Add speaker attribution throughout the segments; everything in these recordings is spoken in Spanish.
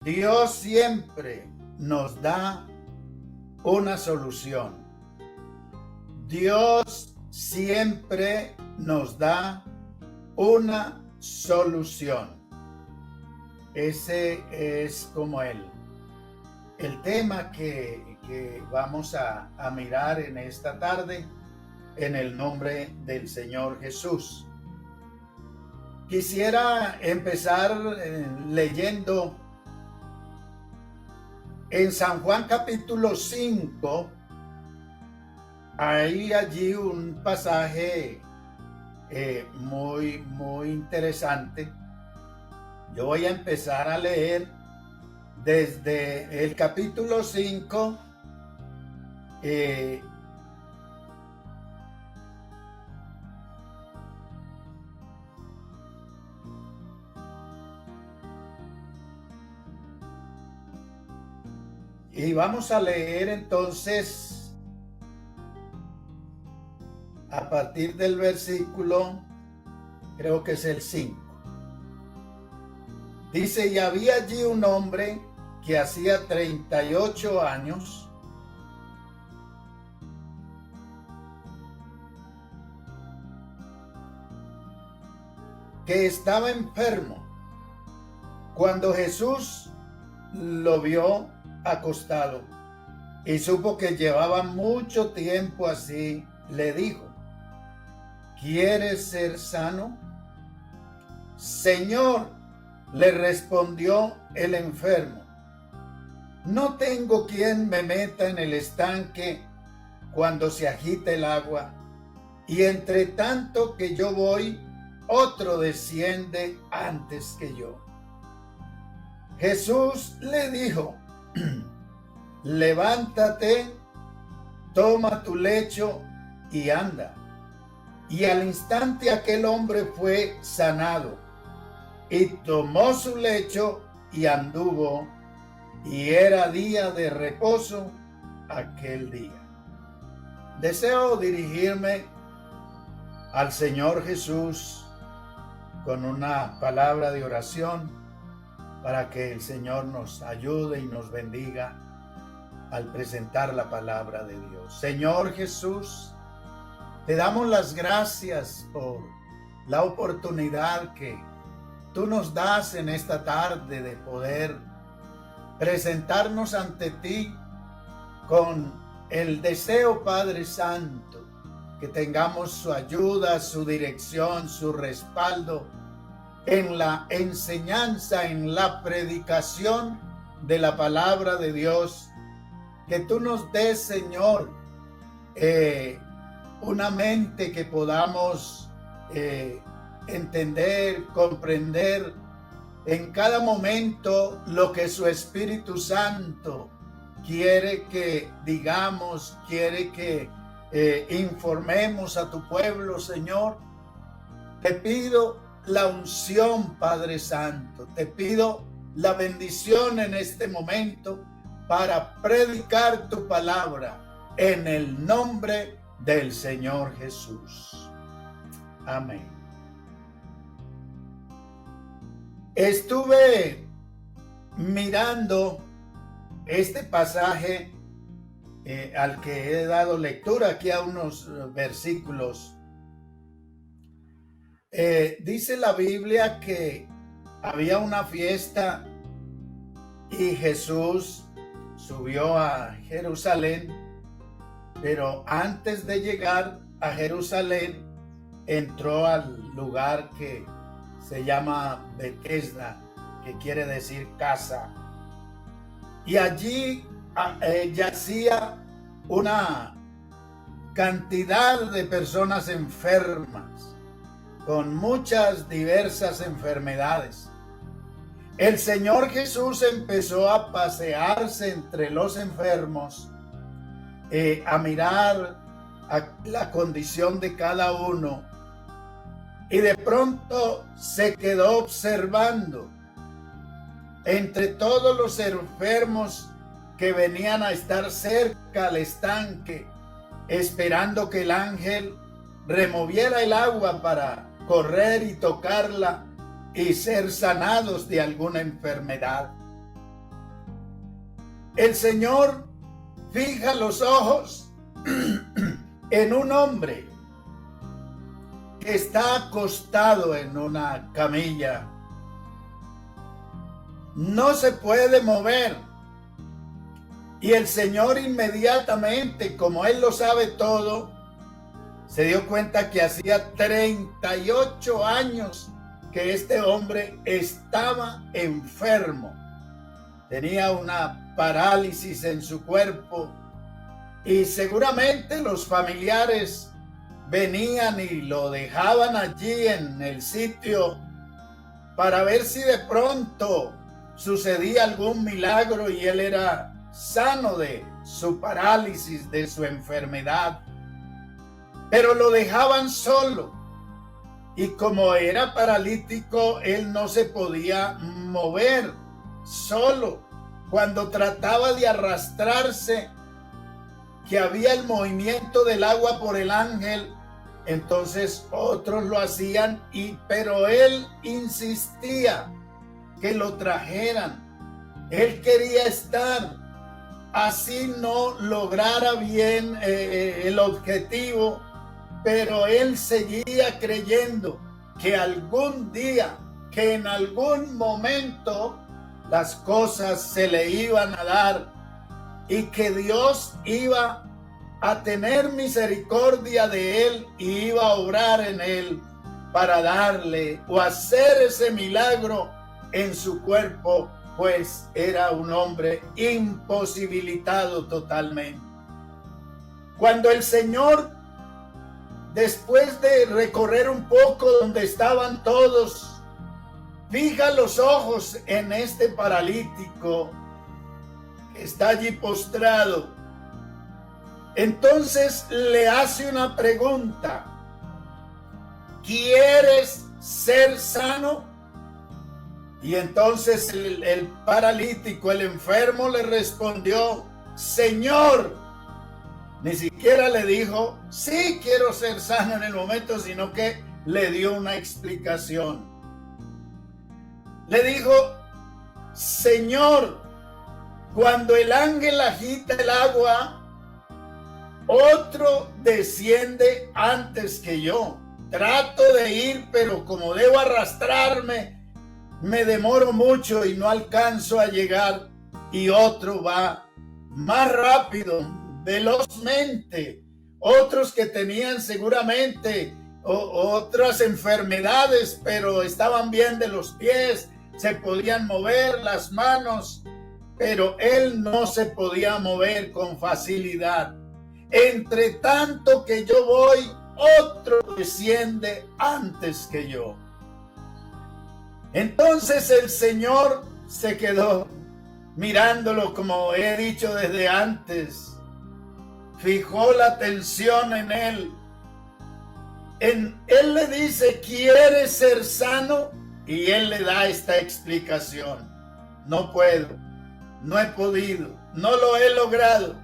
Speaker 1: Dios siempre nos da una solución. Dios siempre nos da una solución. Ese es como el tema que vamos a mirar en esta tarde en el nombre del Señor Jesús. Quisiera empezar leyendo en San Juan capítulo 5. Hay allí un pasaje muy interesante. Yo voy a empezar a leer desde el capítulo 5. Y vamos a leer entonces a partir del versículo, creo que es el 5. Dice: y había allí un hombre que hacía 38 años que estaba enfermo. Cuando Jesús lo vio acostado y supo que llevaba mucho tiempo así, le dijo: ¿quieres ser sano? Señor, le respondió el enfermo, no tengo quien me meta en el estanque cuando se agita el agua, y entre tanto que yo voy, otro desciende antes que yo. Jesús le dijo: levántate, toma tu lecho y anda. Y al instante aquel hombre fue sanado, y tomó su lecho y anduvo, y era día de reposo aquel día. Deseo dirigirme al Señor Jesús con una palabra de oración para que el Señor nos ayude y nos bendiga al presentar la palabra de Dios. Señor Jesús, te damos las gracias por la oportunidad que tú nos das en esta tarde de poder presentarnos ante ti con el deseo, Padre Santo, que tengamos su ayuda, su dirección, su respaldo en la enseñanza, en la predicación de la palabra de Dios. Que tú nos des, Señor, una mente que podamos entender, comprender en cada momento lo que su Espíritu Santo quiere que digamos, quiere que informemos a tu pueblo, Señor. Te pido la unción, Padre Santo. Te pido la bendición en este momento para predicar tu palabra en el nombre del Señor Jesús. Amén. Estuve mirando este pasaje al que he dado lectura aquí a unos versículos. Dice la Biblia que había una fiesta y Jesús subió a Jerusalén, pero antes de llegar a Jerusalén entró al lugar que se llama Betesda, que quiere decir casa, y allí yacía una cantidad de personas enfermas con muchas diversas enfermedades. El Señor Jesús empezó a pasearse entre los enfermos, a mirar a la condición de cada uno, y de pronto se quedó observando entre todos los enfermos que venían a estar cerca al estanque, esperando que el ángel removiera el agua para correr y tocarla y ser sanados de alguna enfermedad. el Señor fija los ojos en un hombre que está acostado en una camilla. No se puede mover. Y el Señor inmediatamente, como Él lo sabe todo, se dio cuenta que hacía 38 años que este hombre estaba enfermo. Tenía una parálisis en su cuerpo y seguramente los familiares venían y lo dejaban allí en el sitio para ver si de pronto sucedía algún milagro y él era sano de su parálisis, de su enfermedad. Pero lo dejaban solo y como era paralítico, él no se podía mover solo. Cuando trataba de arrastrarse, que había el movimiento del agua por el ángel, entonces otros lo hacían, pero él insistía que lo trajeran. Él quería estar, así no lograra bien el objetivo, pero él seguía creyendo que algún día, que en algún momento las cosas se le iban a dar y que Dios iba a tener misericordia de él y iba a obrar en él para darle o hacer ese milagro en su cuerpo, pues era un hombre imposibilitado totalmente. Cuando el Señor, después de recorrer un poco donde estaban todos, fija los ojos en este paralítico que está allí postrado, entonces le hace una pregunta: ¿quieres ser sano? Y entonces el paralítico, el enfermo, le respondió: Señor. Ni siquiera le dijo, sí, quiero ser sano en el momento, sino que le dio una explicación. Le dijo: Señor, cuando el ángel agita el agua, otro desciende antes que yo. Trato de ir, pero como debo arrastrarme, me demoro mucho y no alcanzo a llegar. Y otro va más rápido, velozmente. Otros que tenían seguramente otras enfermedades, pero estaban bien de los pies, se podían mover las manos, pero él no se podía mover con facilidad. Entre tanto que yo voy, otro desciende antes que yo. Entonces el Señor se quedó mirándolo, como he dicho desde antes. Fijó la atención en él. Él le dice: ¿quieres ser sano? Y él le da esta explicación: no puedo, no he podido, no lo he logrado.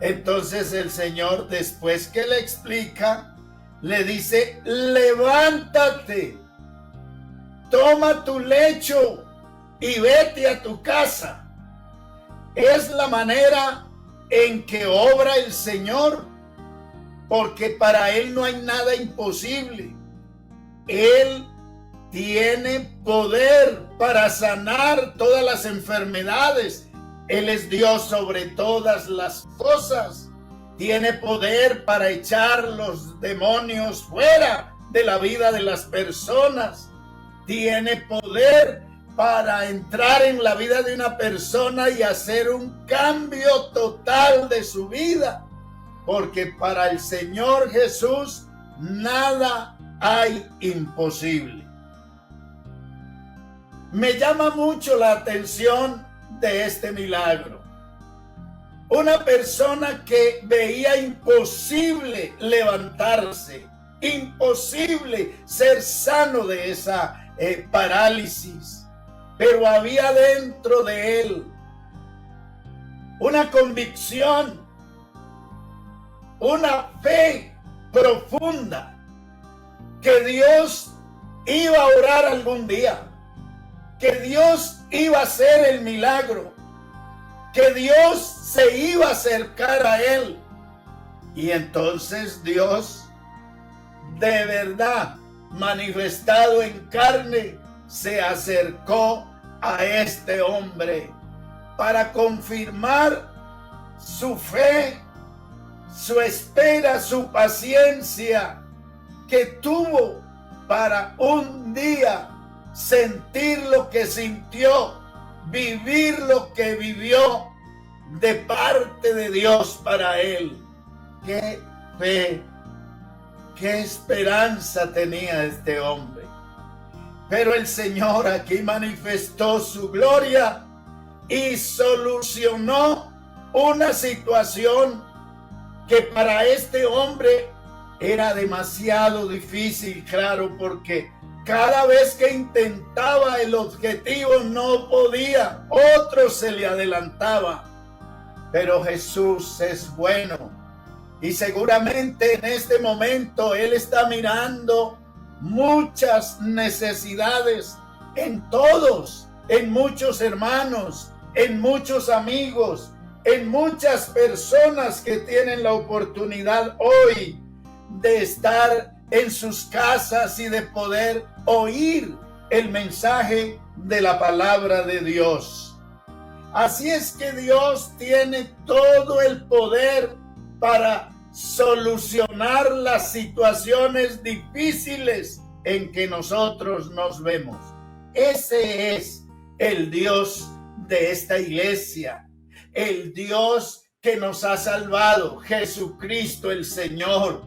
Speaker 1: Entonces el Señor, después que le explica, le dice: levántate, toma tu lecho y vete a tu casa. Es la manera en que obra el Señor, porque para Él no hay nada imposible. Él tiene poder para sanar todas las enfermedades. Él es Dios sobre todas las cosas. Tiene poder para echar los demonios fuera de la vida de las personas. Tiene poder para entrar en la vida de una persona y hacer un cambio total de su vida. Porque para el Señor Jesús nada hay imposible. Me llama mucho la atención de este milagro. Una persona que veía imposible levantarse, imposible ser sano de esa parálisis, pero había dentro de él una convicción, una fe profunda que Dios iba a orar algún día, que Dios iba a hacer el milagro, que Dios se iba a acercar a él. Y entonces Dios, de verdad, manifestado en carne, se acercó a este hombre para confirmar su fe, su espera, su paciencia que tuvo para un día sentir lo que sintió, vivir lo que vivió de parte de Dios para él. Qué fe, qué esperanza tenía este hombre. Pero el Señor aquí manifestó su gloria y solucionó una situación que para este hombre era demasiado difícil, claro, porque cada vez que intentaba el objetivo no podía, otro se le adelantaba. Pero Jesús es bueno y seguramente en este momento Él está mirando muchas necesidades en todos, en muchos hermanos, en muchos amigos, en muchas personas que tienen la oportunidad hoy de estar en sus casas y de poder oír el mensaje de la palabra de Dios. Así es que Dios tiene todo el poder para solucionar las situaciones difíciles en que nosotros nos vemos. Ese es el Dios de esta iglesia, el Dios que nos ha salvado, Jesucristo el Señor,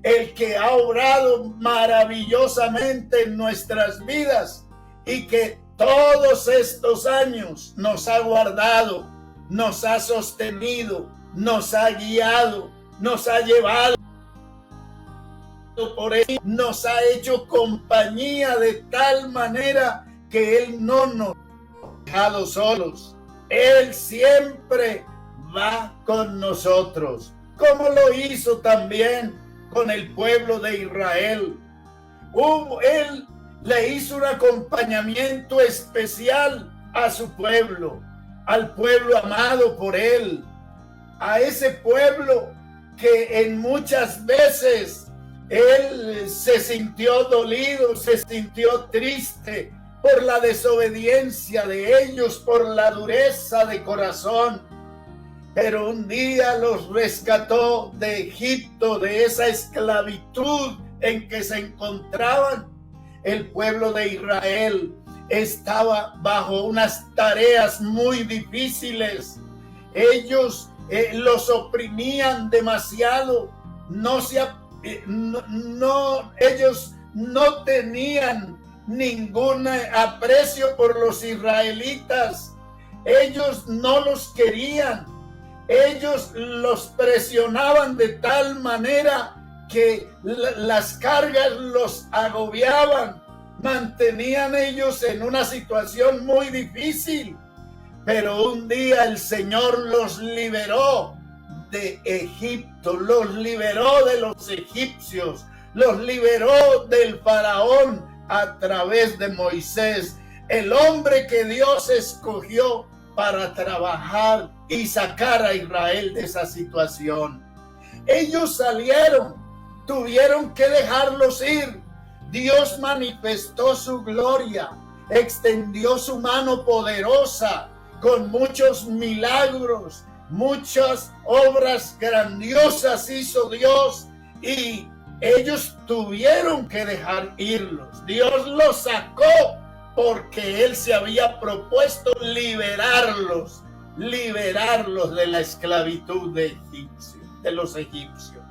Speaker 1: el que ha obrado maravillosamente en nuestras vidas y que todos estos años nos ha guardado, nos ha sostenido, nos ha guiado, nos ha llevado por él, nos ha hecho compañía de tal manera que Él no nos ha dejado solos. Él siempre va con nosotros, como lo hizo también con el pueblo de Israel. Él le hizo un acompañamiento especial a su pueblo, al pueblo amado por Él, a ese pueblo que en muchas veces Él se sintió dolido, se sintió triste por la desobediencia de ellos, por la dureza de corazón. Pero un día los rescató de Egipto, de esa esclavitud en que se encontraban. El pueblo de Israel estaba bajo unas tareas muy difíciles. Ellos los oprimían demasiado. Ellos no tenían ningún aprecio por los israelitas. Ellos no los querían. Ellos los presionaban de tal manera que las cargas los agobiaban, mantenían ellos en una situación muy difícil. Pero un día el Señor los liberó de Egipto, los liberó de los egipcios, los liberó del faraón a través de Moisés, el hombre que Dios escogió para trabajar y sacar a Israel de esa situación. Ellos salieron, tuvieron que dejarlos ir. Dios manifestó su gloria, extendió su mano poderosa con muchos milagros, muchas obras grandiosas hizo Dios y ellos tuvieron que dejar irlos. Dios los sacó porque Él se había propuesto liberarlos de la esclavitud de los egipcios.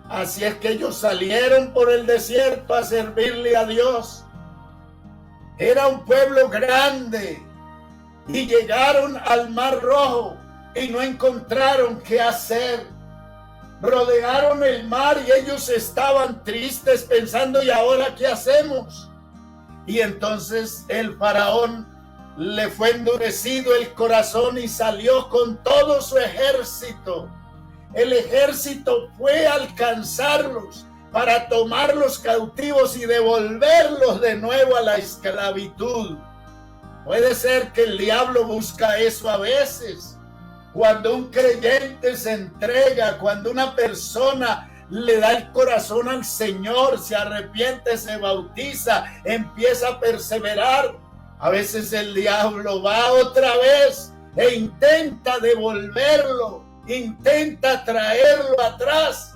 Speaker 1: Así es que ellos salieron por el desierto a servirle a Dios. Era un pueblo grande y llegaron al Mar Rojo y no encontraron qué hacer. Rodearon el mar y ellos estaban tristes pensando, ¿y ahora qué hacemos? Y entonces el faraón le fue endurecido el corazón y salió con todo su ejército. El ejército fue a alcanzarlos para tomarlos cautivos y devolverlos de nuevo a la esclavitud. Puede ser que el diablo busca eso a veces. Cuando un creyente se entrega, cuando una persona le da el corazón al Señor, se arrepiente, se bautiza, empieza a perseverar, a veces el diablo va otra vez e intenta devolverlo, intenta traerlo atrás.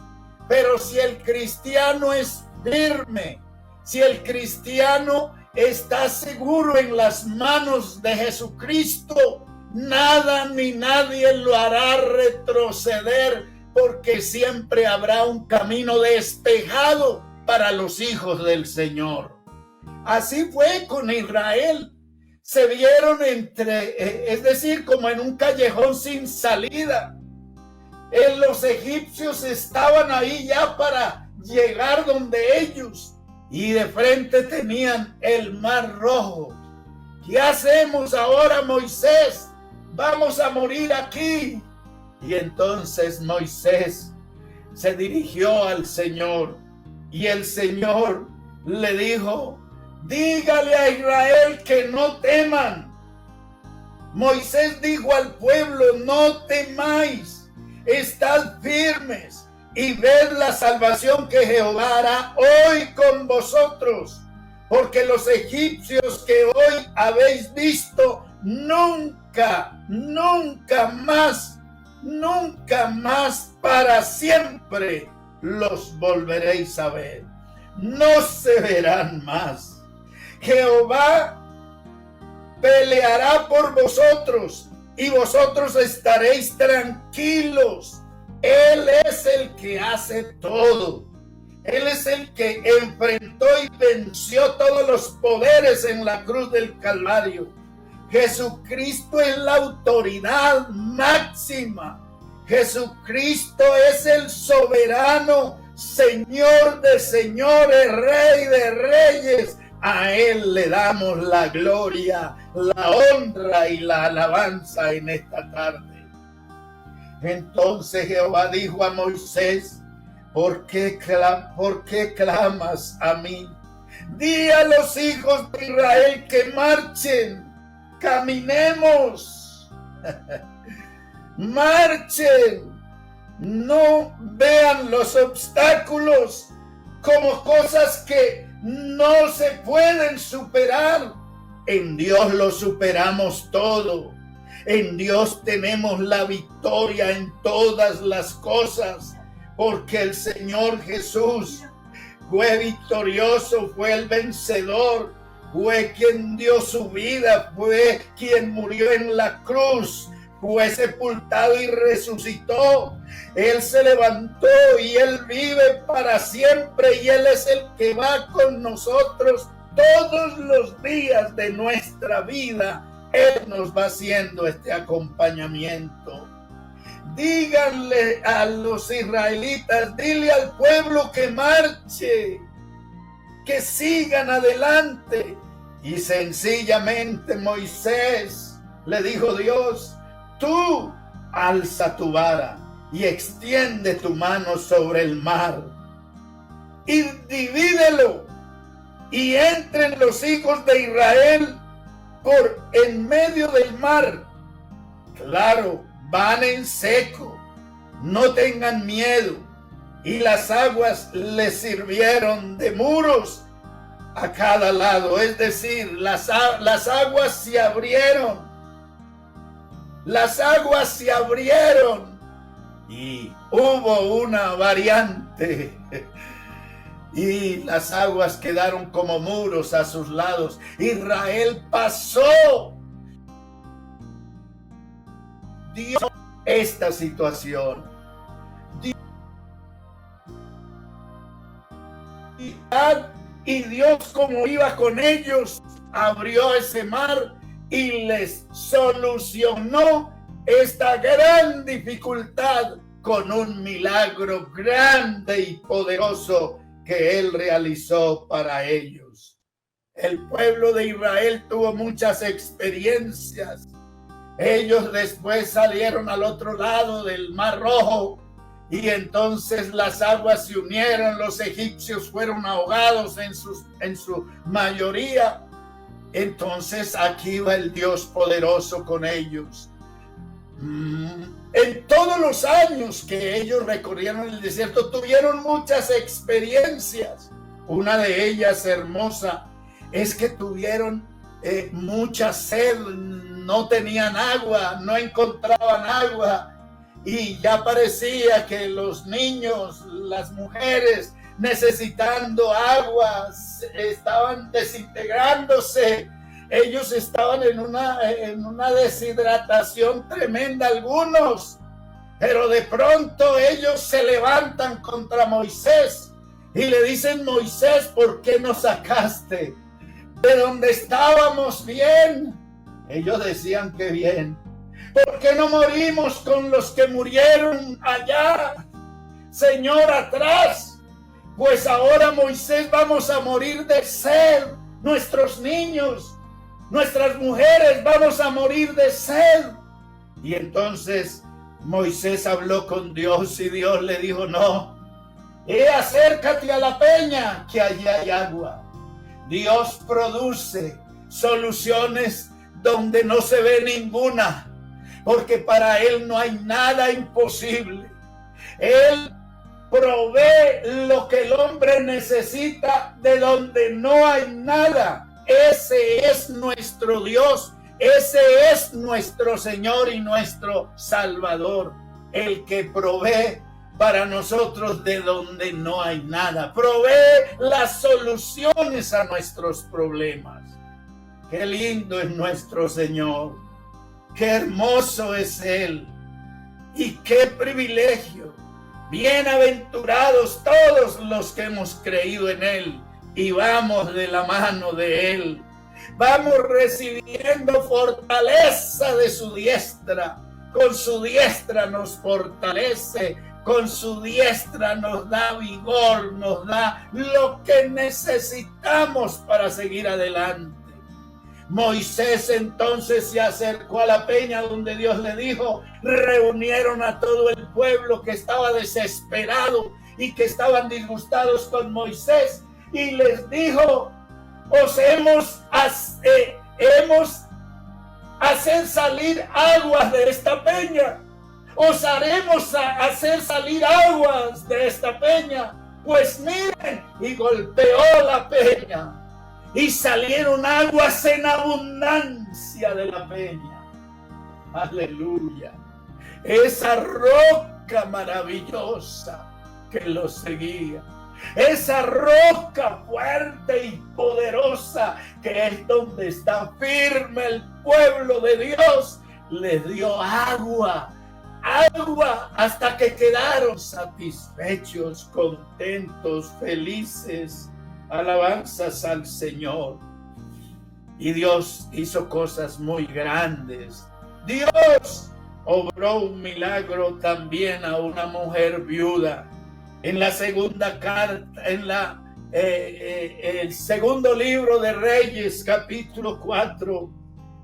Speaker 1: Pero si el cristiano es firme, si el cristiano está seguro en las manos de Jesucristo, nada ni nadie lo hará retroceder, porque siempre habrá un camino despejado para los hijos del Señor. Así fue con Israel. Se vieron es decir, como en un callejón sin salida. Los egipcios estaban ahí ya para llegar donde ellos, y de frente tenían el Mar Rojo. ¿Qué hacemos ahora, Moisés? Vamos a morir aquí. Y entonces Moisés se dirigió al Señor, y el Señor le dijo: dígale a Israel que no teman. Moisés dijo al pueblo: no temáis, estad firmes y ved la salvación que Jehová hará hoy con vosotros, porque los egipcios que hoy habéis visto, nunca más para siempre los volveréis a ver. No se verán más. Jehová peleará por vosotros y vosotros estaréis tranquilos. Él es el que hace todo. Él es el que enfrentó y venció todos los poderes en la cruz del Calvario. Jesucristo es la autoridad máxima. Jesucristo es el soberano, Señor de señores, Rey de reyes. A Él le damos la gloria, la honra y la alabanza en esta tarde. Entonces Jehová dijo a Moisés: ¿por qué clamas a mí? Di a los hijos de Israel que marchen, caminemos, marchen. No vean los obstáculos como cosas que no se pueden superar. En Dios lo superamos todo. En Dios tenemos la victoria en todas las cosas, porque el Señor Jesús fue victorioso, fue el vencedor, fue quien dio su vida, fue quien murió en la cruz, fue sepultado y resucitó. Él se levantó y Él vive para siempre, y Él es el que va con nosotros todos los días de nuestra vida. Él nos va haciendo este acompañamiento. Díganle a los israelitas, dile al pueblo que marche, que sigan adelante. Y sencillamente Moisés le dijo: Dios, tú alza tu vara y extiende tu mano sobre el mar y divídelo, y entren los hijos de Israel por en medio del mar. Claro, van en seco, no tengan miedo. Y las aguas les sirvieron de muros a cada lado, es decir, las aguas se abrieron. Las aguas se abrieron y hubo una variante. Y las aguas quedaron como muros a sus lados. Israel pasó. Dios, esta situación. Y Dios, como iba con ellos, abrió ese mar y les solucionó esta gran dificultad con un milagro grande y poderoso que Él realizó para ellos. El pueblo de Israel tuvo muchas experiencias. Ellos después salieron al otro lado del Mar Rojo, y entonces las aguas se unieron. Los egipcios fueron ahogados en su mayoría, Entonces aquí va el Dios poderoso con ellos. En todos los años que ellos recorrieron el desierto, tuvieron muchas experiencias. Una de ellas hermosa es que tuvieron mucha sed, no tenían agua, no encontraban agua, y ya parecía que los niños, las mujeres necesitando agua, estaban desintegrándose. Ellos estaban en una deshidratación tremenda algunos, pero de pronto ellos se levantan contra Moisés y le dicen: Moisés, ¿por qué nos sacaste de donde estábamos bien? Ellos decían que bien. ¿Por qué no morimos con los que murieron allá, Señor, atrás? Pues ahora, Moisés, vamos a morir de sed. Nuestros niños, nuestras mujeres, vamos a morir de sed. Y entonces Moisés habló con Dios y Dios le dijo: no, acércate a la peña, que allí hay agua. Dios produce soluciones donde no se ve ninguna, porque para Él no hay nada imposible. Él provee lo que el hombre necesita de donde no hay nada. Ese es nuestro Dios, ese es nuestro Señor y nuestro Salvador, el que provee para nosotros de donde no hay nada. Provee las soluciones a nuestros problemas. Qué lindo es nuestro Señor, qué hermoso es Él y qué privilegio. Bienaventurados todos los que hemos creído en Él y vamos de la mano de Él. Vamos recibiendo fortaleza de su diestra. Con su diestra nos fortalece, con su diestra nos da vigor, nos da lo que necesitamos para seguir adelante. Moisés entonces se acercó a la peña donde Dios le dijo. Reunieron a todo el pueblo que estaba desesperado y que estaban disgustados con Moisés, y les dijo: os hemos hacer salir aguas de esta peña. Os haremos hacer salir aguas de esta peña. Pues miren, y golpeó la peña y salieron aguas en abundancia de la peña. Aleluya. Esa roca maravillosa que los seguía, esa roca fuerte y poderosa que es donde está firme el pueblo de Dios, les dio agua hasta que quedaron satisfechos, contentos, felices. Alabanzas al Señor. Y Dios hizo cosas muy grandes. Dios obró un milagro también a una mujer viuda. En la segunda carta, el segundo libro de Reyes, capítulo 4,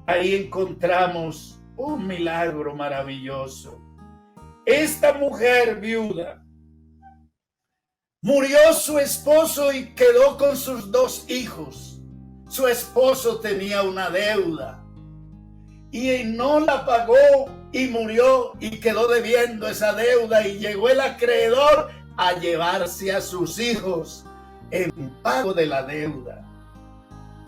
Speaker 1: ahí encontramos un milagro maravilloso. Esta mujer viuda, murió su esposo y quedó con sus 2 hijos. Su esposo tenía una deuda y no la pagó y murió y quedó debiendo esa deuda, y llegó el acreedor a llevarse a sus hijos en pago de la deuda.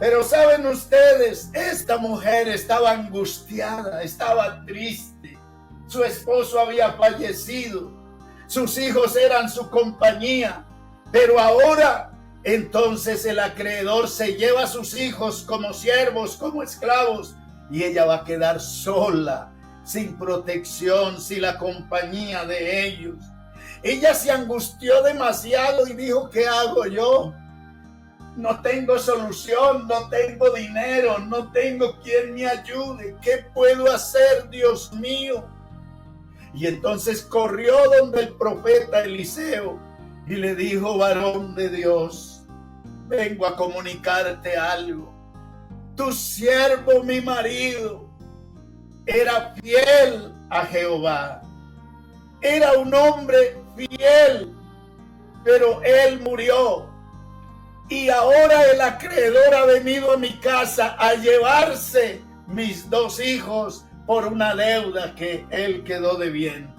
Speaker 1: Pero saben ustedes, esta mujer estaba angustiada, estaba triste. Su esposo había fallecido. Sus hijos eran su compañía, pero ahora entonces el acreedor se lleva a sus hijos como siervos, como esclavos, y ella va a quedar sola, sin protección, sin la compañía de ellos. Ella se angustió demasiado y dijo: ¿qué hago yo? No tengo solución, no tengo dinero, no tengo quien me ayude. ¿Qué puedo hacer, Dios mío? Y entonces corrió donde el profeta Eliseo y le dijo: varón de Dios, vengo a comunicarte algo. Tu siervo, mi marido, era fiel a Jehová. Era un hombre fiel, pero él murió. y ahora el acreedor ha venido a mi casa a llevarse mis 2 hijos por una deuda que él quedó debiendo.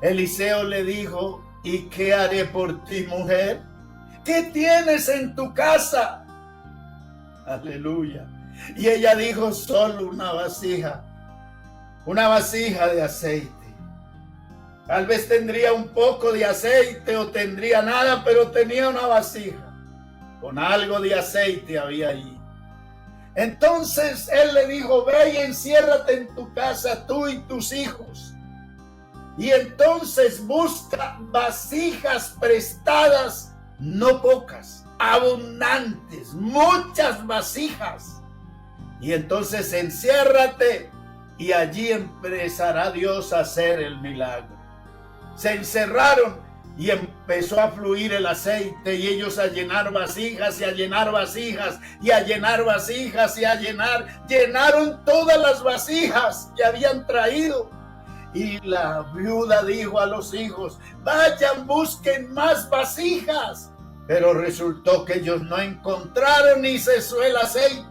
Speaker 1: Eliseo le dijo: ¿y qué haré por ti, mujer? ¿Qué tienes en tu casa? Aleluya. Y ella dijo: solo una vasija de aceite. Tal vez tendría un poco de aceite o tendría nada, pero tenía una vasija con algo de aceite había allí. Entonces él le dijo: ve y enciérrate en tu casa, tú y tus hijos. Y entonces busca vasijas prestadas, no pocas, abundantes, muchas vasijas. Y entonces enciérrate y allí empezará Dios a hacer el milagro. Se encerraron y empezó a fluir el aceite y ellos a llenar vasijas y a llenar vasijas y a llenar vasijas y a llenar. Llenaron todas las vasijas que habían traído. Y la viuda dijo a los hijos: vayan, busquen más vasijas. Pero resultó que ellos no encontraron ni cesó el aceite.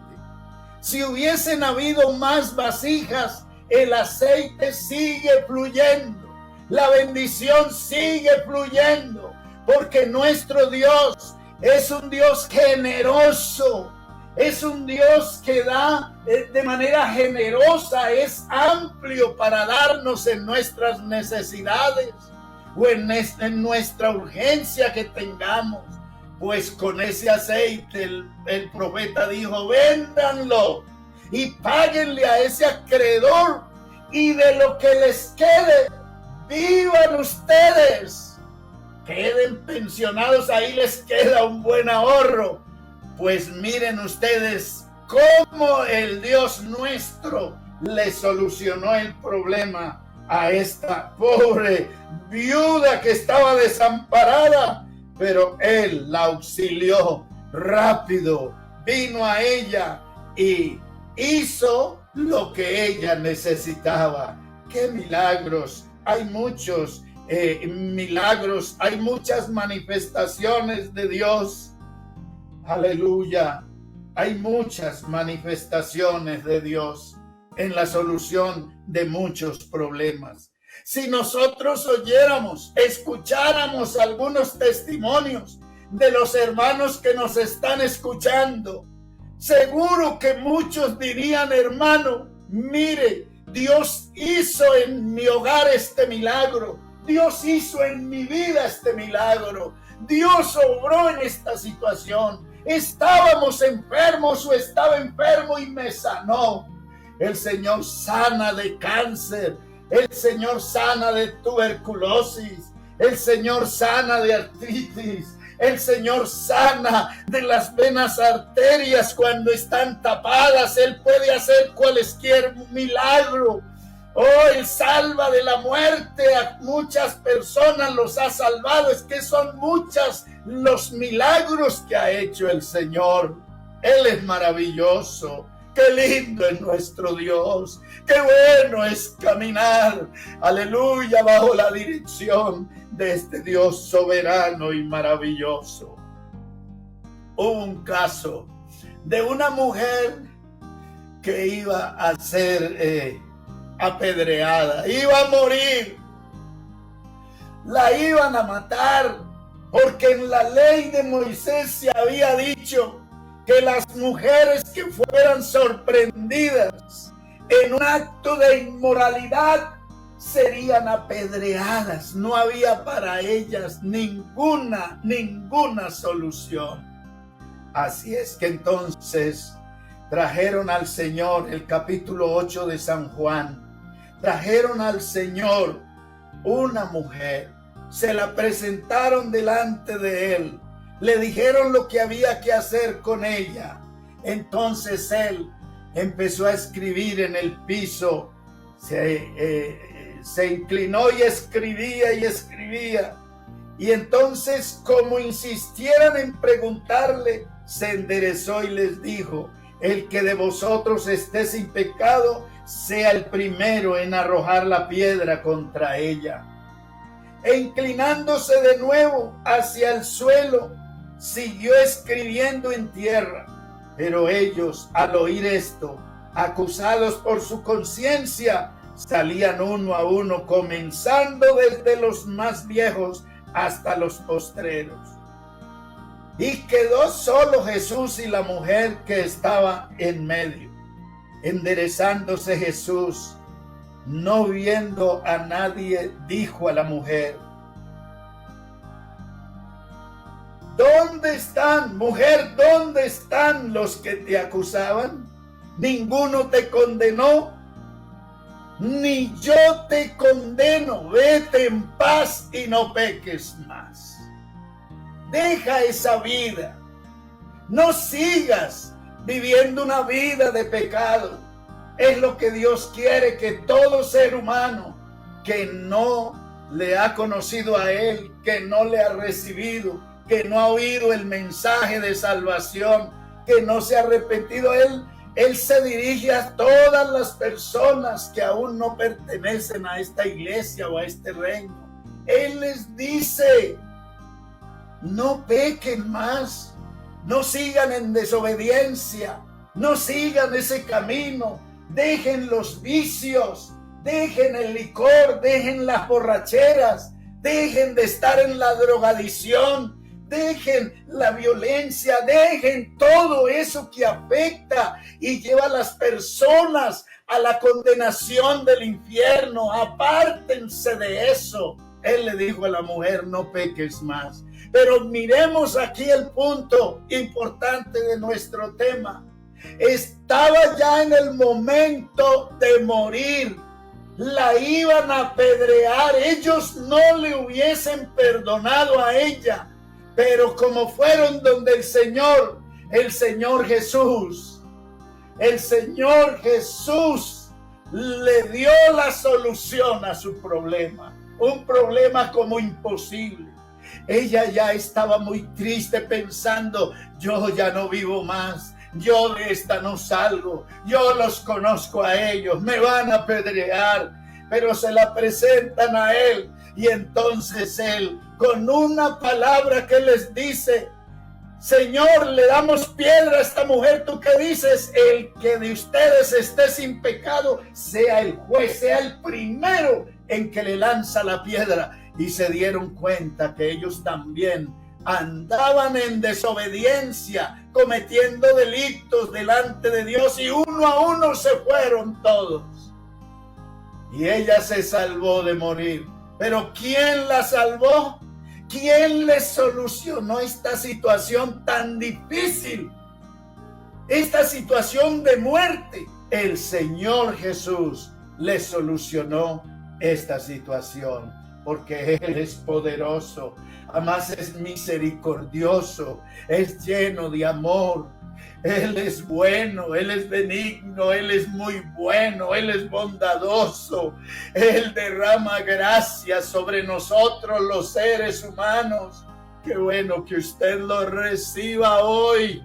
Speaker 1: Si hubiesen habido más vasijas, el aceite sigue fluyendo, la bendición sigue fluyendo, porque nuestro Dios es un Dios generoso, es un Dios que da de manera generosa, es amplio para darnos en nuestras necesidades o en nuestra urgencia que tengamos. Pues con ese aceite el profeta dijo: véndanlo y páguenle a ese acreedor, y de lo que les quede, vivan ustedes. Queden pensionados, ahí les queda un buen ahorro. Pues miren ustedes cómo el Dios nuestro le solucionó el problema a esta pobre viuda que estaba desamparada. Pero él la auxilió rápido, vino a ella y hizo lo que ella necesitaba. ¡Qué milagros! Hay muchos milagros, hay muchas manifestaciones de Dios. Aleluya. Hay muchas manifestaciones de Dios en la solución de muchos problemas. Si nosotros oyéramos, escucháramos algunos testimonios de los hermanos que nos están escuchando, seguro que muchos dirían: hermano, mire, Dios hizo en mi hogar este milagro, Dios hizo en mi vida este milagro, Dios obró en esta situación, estábamos enfermos o estaba enfermo y me sanó. El Señor sana de cáncer, el Señor sana de tuberculosis, el Señor sana de artritis, el Señor sana de las venas arterias cuando están tapadas. Él puede hacer cualquier milagro. Oh, Él salva de la muerte a muchas personas, los ha salvado. Es que son muchos los milagros que ha hecho el Señor. Él es maravilloso. Qué lindo es nuestro Dios, qué bueno es caminar, aleluya, bajo la dirección de este Dios soberano y maravilloso. Hubo un caso de una mujer que iba a ser apedreada, iba a morir, la iban a matar, porque en la ley de Moisés se había dicho que las mujeres que fueran sorprendidas en un acto de inmoralidad serían apedreadas. No había para ellas ninguna solución. Así es que entonces trajeron al Señor, el capítulo 8 de San Juan, trajeron al Señor una mujer, se la presentaron delante de él, le dijeron lo que había que hacer con ella. Entonces él empezó a escribir en el piso, se inclinó y escribía y escribía. Y entonces, como insistieran en preguntarle, se enderezó y les dijo: el que de vosotros esté sin pecado, sea el primero en arrojar la piedra contra ella. E inclinándose de nuevo hacia el suelo, siguió escribiendo en tierra. Pero ellos, al oír esto, acusados por su conciencia, salían uno a uno, comenzando desde los más viejos hasta los postreros. Y quedó solo Jesús y la mujer que estaba en medio. Enderezándose Jesús, no viendo a nadie, dijo a la mujer: ¿dónde están, mujer, dónde están los que te acusaban? ¿Ninguno te condenó? Ni yo te condeno. Vete en paz y no peques más. Deja esa vida. No sigas viviendo una vida de pecado. Es lo que Dios quiere, que todo ser humano que no le ha conocido a Él, que no le ha recibido, que no ha oído el mensaje de salvación, que no se ha arrepentido, Él se dirige a todas las personas que aún no pertenecen a esta iglesia o a este reino. Él les dice: no pequen más, no sigan en desobediencia, no sigan ese camino, dejen los vicios, dejen el licor, dejen las borracheras, dejen de estar en la drogadicción, dejen la violencia, dejen todo eso que afecta y lleva a las personas a la condenación del infierno. Apártense de eso. Él le dijo a la mujer: no peques más. Pero miremos aquí el punto importante de nuestro tema. Estaba ya en el momento de morir. La iban a apedrear. Ellos no le hubiesen perdonado a ella. Pero como fueron donde el Señor Jesús le dio la solución a su problema. Un problema como imposible. Ella ya estaba muy triste pensando: yo ya no vivo más. Yo de esta no salgo. Yo los conozco a ellos. Me van a apedrear. Pero se la presentan a Él. Y entonces Él, con una palabra que les dice: Señor, le damos piedra a esta mujer. ¿Tú qué dices? El que de ustedes esté sin pecado, sea el juez, sea el primero en que le lanza la piedra. Y se dieron cuenta que ellos también andaban en desobediencia, cometiendo delitos delante de Dios, y uno a uno se fueron todos. Y ella se salvó de morir. Pero ¿quién la salvó? ¿Quién le solucionó esta situación tan difícil? Esta situación de muerte. El Señor Jesús le solucionó esta situación, porque Él es poderoso, además es misericordioso, es lleno de amor. Él es bueno, Él es benigno, Él es muy bueno, Él es bondadoso. Él derrama gracia sobre nosotros los seres humanos. Qué bueno que usted lo reciba hoy.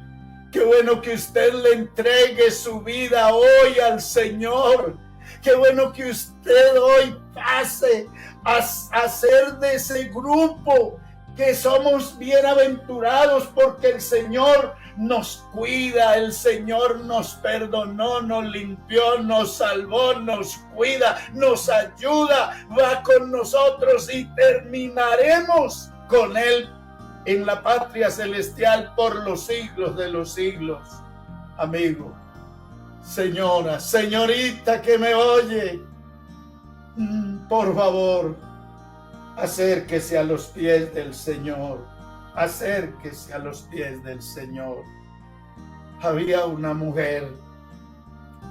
Speaker 1: Qué bueno que usted le entregue su vida hoy al Señor. Qué bueno que usted hoy pase a ser de ese grupo que somos bienaventurados, porque el Señor nos cuida, el Señor nos perdonó, nos limpió, nos salvó, nos cuida, nos ayuda, va con nosotros y terminaremos con Él en la patria celestial por los siglos de los siglos. Amigo, señora, señorita que me oye, por favor, acérquese a los pies del Señor. Acérquese a los pies del Señor. Había una mujer,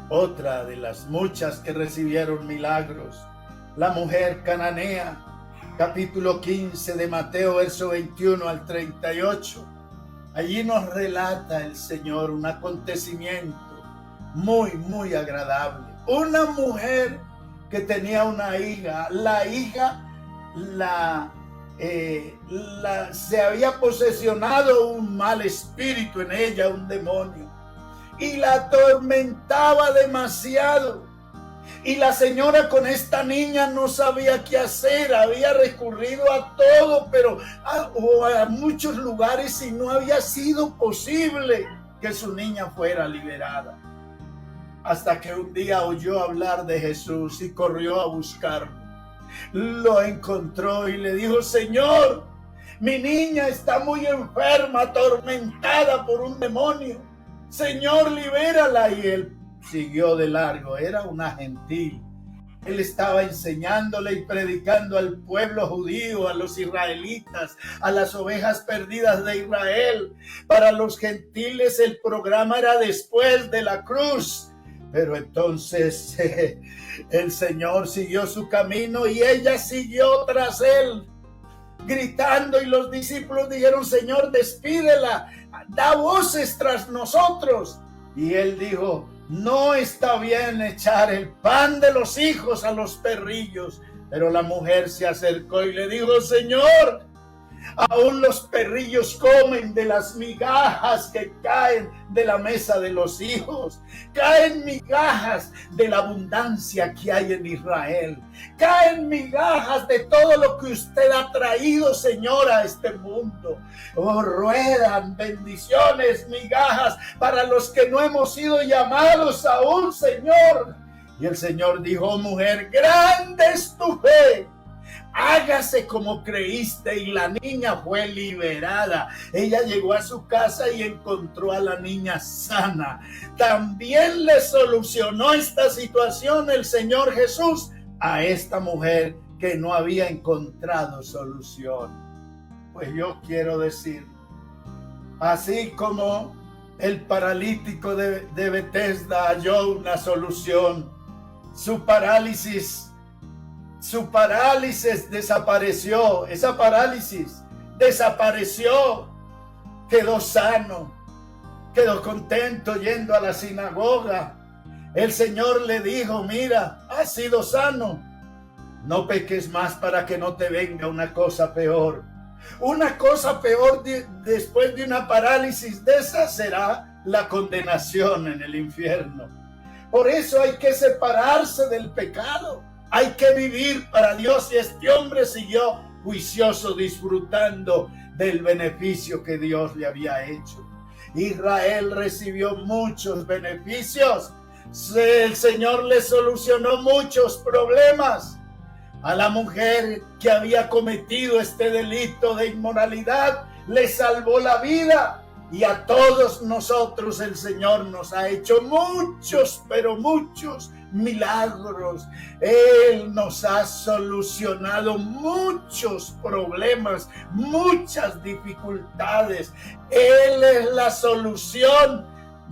Speaker 1: otra de las muchas que recibieron milagros, la mujer cananea, capítulo 15 de Mateo, verso 21 al 38. Allí nos relata el Señor un acontecimiento muy agradable. Una mujer que tenía una hija, la hija se había posesionado un mal espíritu en ella, un demonio, y la atormentaba demasiado. Y la señora con esta niña no sabía qué hacer, había recurrido a todo, pero a muchos lugares y no había sido posible que su niña fuera liberada. Hasta que un día oyó hablar de Jesús y corrió a buscarlo. Lo encontró y le dijo: Señor, mi niña está muy enferma, atormentada por un demonio. Señor, libérala. Y él siguió de largo. Era una gentil. Él estaba enseñándole y predicando al pueblo judío, a los israelitas, a las ovejas perdidas de Israel. Para los gentiles el programa era después de la cruz. Pero entonces el Señor siguió su camino y ella siguió tras él, gritando, y los discípulos dijeron: Señor, despídela, da voces tras nosotros. Y él dijo: no está bien echar el pan de los hijos a los perrillos. Pero la mujer se acercó y le dijo: Señor, aún los perrillos comen de las migajas que caen de la mesa de los hijos. Caen migajas de la abundancia que hay en Israel. Caen migajas de todo lo que usted ha traído, Señor, a este mundo. Oh, ruedan bendiciones, migajas para los que no hemos sido llamados aún, Señor. Y el Señor dijo: oh, mujer, grande es tu fe. Hágase como creíste. Y la niña fue liberada. Ella llegó a su casa y encontró a la niña sana. También le solucionó esta situación el Señor Jesús a esta mujer que no había encontrado solución. Pues yo quiero decir, así como el paralítico de Betesda halló una solución, su parálisis desapareció. Esa parálisis desapareció. Quedó sano. Quedó contento yendo a la sinagoga. El Señor le dijo: mira, has sido sano. No peques más para que no te venga una cosa peor. Una cosa peor después de una parálisis de esa será la condenación en el infierno. Por eso hay que separarse del pecado. Hay que vivir para Dios. Y este hombre siguió juicioso, disfrutando del beneficio que Dios le había hecho. Israel recibió muchos beneficios. El Señor le solucionó muchos problemas. A la mujer que había cometido este delito de inmoralidad, le salvó la vida. Y a todos nosotros el Señor nos ha hecho muchos, pero muchos milagros. Él nos ha solucionado muchos problemas, muchas dificultades. Él es la solución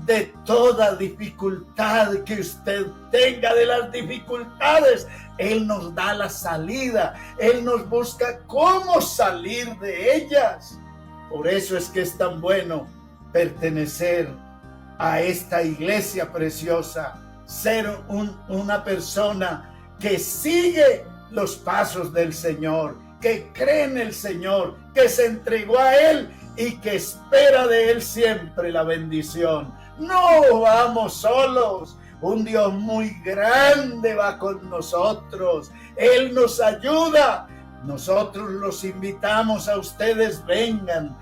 Speaker 1: de toda dificultad que usted tenga, de las dificultades. Él nos da la salida. Él nos busca cómo salir de ellas. Por eso es que es tan bueno pertenecer a esta iglesia preciosa, ser una persona que sigue los pasos del Señor, que cree en el Señor, que se entregó a Él y que espera de Él siempre la bendición. No vamos solos. Un Dios muy grande va con nosotros. Él nos ayuda. Nosotros los invitamos a ustedes: vengan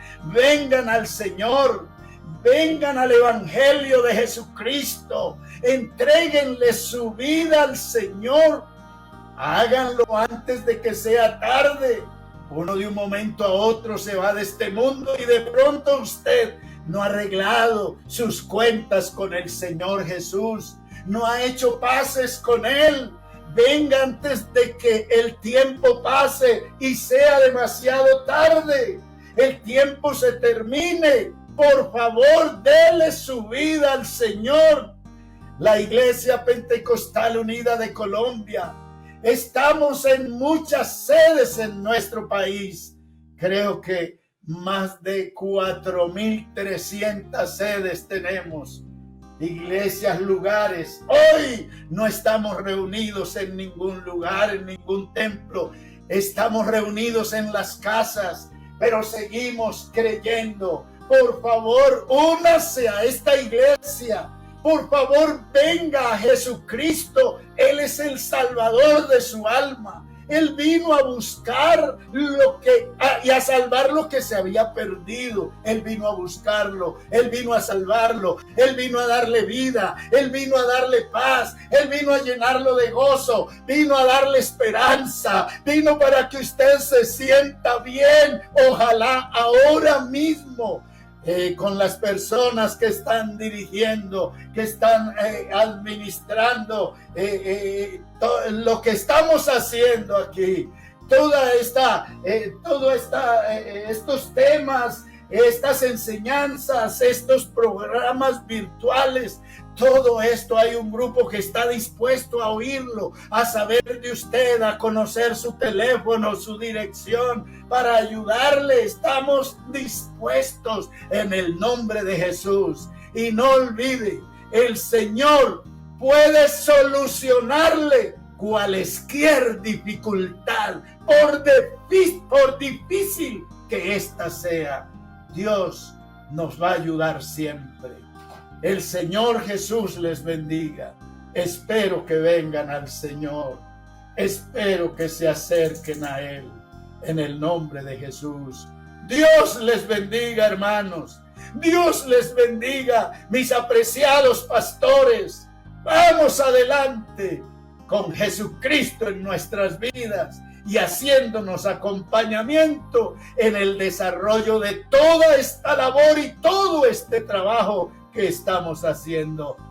Speaker 1: al Señor, vengan al Evangelio de Jesucristo, entréguenle su vida al Señor, háganlo antes de que sea tarde. Uno de un momento a otro se va de este mundo y de pronto usted no ha arreglado sus cuentas con el Señor Jesús, no ha hecho paces con Él. Venga antes de que el tiempo pase y sea demasiado tarde. El tiempo se termine. Por favor, dele su vida al Señor. La Iglesia Pentecostal Unida de Colombia. Estamos en muchas sedes en nuestro país. Creo que más de 4,300 sedes tenemos. Iglesias, lugares. Hoy no estamos reunidos en ningún lugar, en ningún templo. Estamos reunidos en las casas, pero seguimos creyendo. Por favor, únase a esta iglesia. por favor, venga a Jesucristo. Él es el Salvador de su alma. Él vino a buscar y a salvar lo que se había perdido. Él vino a buscarlo, Él vino a salvarlo, Él vino a darle vida, Él vino a darle paz, Él vino a llenarlo de gozo, vino a darle esperanza, vino para que usted se sienta bien. Ojalá ahora mismo, con las personas que están dirigiendo, que están administrando lo que estamos haciendo aquí, estos temas, estas enseñanzas, estos programas virtuales, todo esto, hay un grupo que está dispuesto a oírlo, a saber de usted, a conocer su teléfono, su dirección, para ayudarle. Estamos dispuestos en el nombre de Jesús. Y no olvide, el Señor puede solucionarle cualesquier dificultad, por difícil que ésta sea. Dios nos va a ayudar siempre. El Señor Jesús les bendiga. Espero que vengan al Señor. Espero que se acerquen a Él. En el nombre de Jesús. Dios les bendiga, hermanos. Dios les bendiga, mis apreciados pastores. Vamos adelante con Jesucristo en nuestras vidas y haciéndonos acompañamiento en el desarrollo de toda esta labor y todo este trabajo que estamos haciendo.